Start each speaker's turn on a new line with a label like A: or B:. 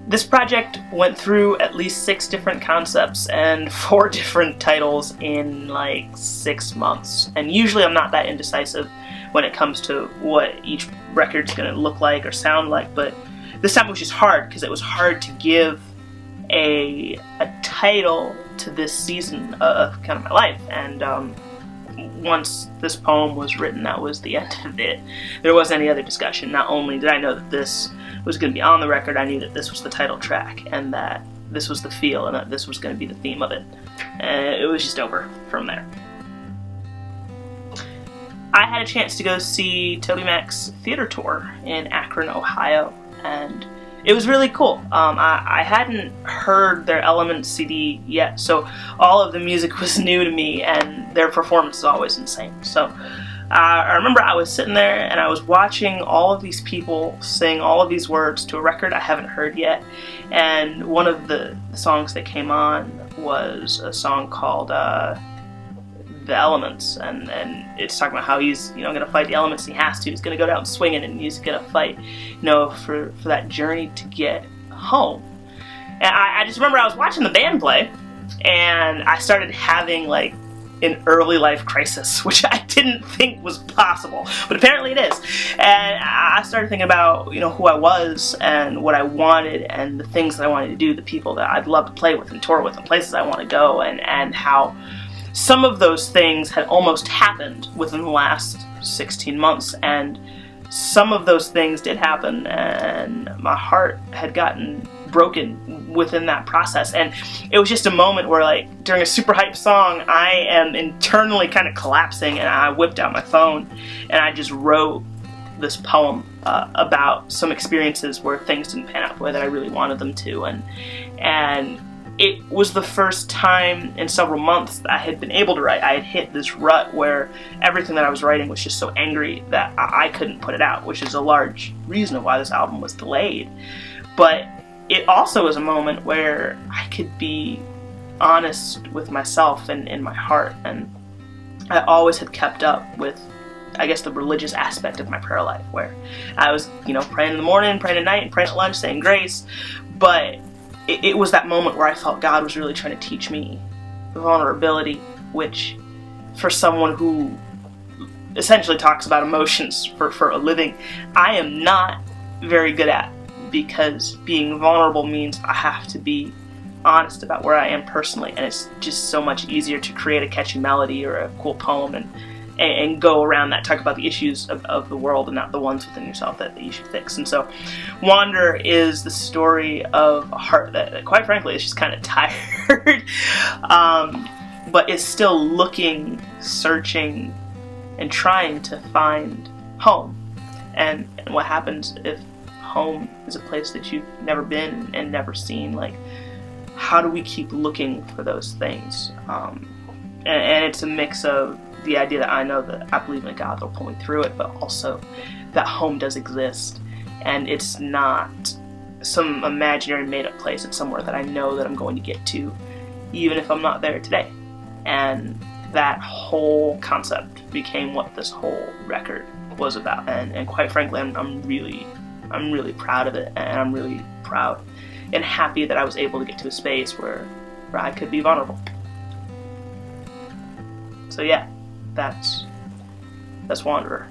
A: This project went through at least 6 different concepts and 4 different titles in like 6 months. And usually I'm not that indecisive when it comes to what each record's gonna look like or sound like, but this time it was just hard because it was hard to give a title to this season of kind of my life. And once this poem was written, that was the end of it. There wasn't any other discussion. Not only did I know that this was going to be on the record, I knew that this was the title track and that this was the feel and that this was going to be the theme of it. And it was just over from there. I had a chance to go see TobyMac's theater tour in Akron, Ohio, and it was really cool. I hadn't heard their Elements CD yet, so all of the music was new to me, and their performance is always insane. So I remember I was sitting there and I was watching all of these people sing all of these words to a record I haven't heard yet, and one of the songs that came on was a song called The Elements, and it's talking about how he's, you know, gonna fight the elements. He has to. He's gonna go down swinging, and he's gonna fight, you know, for that journey to get home. And I just remember I was watching the band play, and I started having like an early life crisis, which I didn't think was possible, but apparently it is. And I started thinking about, you know, who I was and what I wanted and the things that I wanted to do, the people that I'd love to play with and tour with, and places I want to go, and how some of those things had almost happened within the last 16 months, and some of those things did happen, and my heart had gotten broken within that process. And it was just a moment where, like, during a super hype song, I am internally kind of collapsing, and I whipped out my phone and I just wrote this poem about some experiences where things didn't pan out the way that I really wanted them to, and it was the first time in several months that I had been able to write. I had hit this rut where everything that I was writing was just so angry that I couldn't put it out, which is a large reason of why this album was delayed. But it also was a moment where I could be honest with myself and in my heart, and I always had kept up with, I guess, the religious aspect of my prayer life, where I was, you know, praying in the morning, praying at night, and praying at lunch, saying grace. But it was that moment where I felt God was really trying to teach me vulnerability, which for someone who essentially talks about emotions for a living, I am not very good at, because being vulnerable means I have to be honest about where I am personally, and it's just so much easier to create a catchy melody or a cool poem and go around that, talk about the issues of the world and not the ones within yourself that you should fix. And so Wander is the story of a heart that quite frankly is just kind of tired, but is still looking, searching, and trying to find home. And what happens if home is a place that you've never been and never seen? Like, how do we keep looking for those things? And it's a mix of the idea that I know that I believe in a God that will pull me through it, but also that home does exist, and it's not some imaginary made-up place. It's somewhere that I know that I'm going to get to, even if I'm not there today. And that whole concept became what this whole record was about. And quite frankly, I'm really proud of it, and I'm really proud and happy that I was able to get to a space where I could be vulnerable. So yeah, that's Wanderer.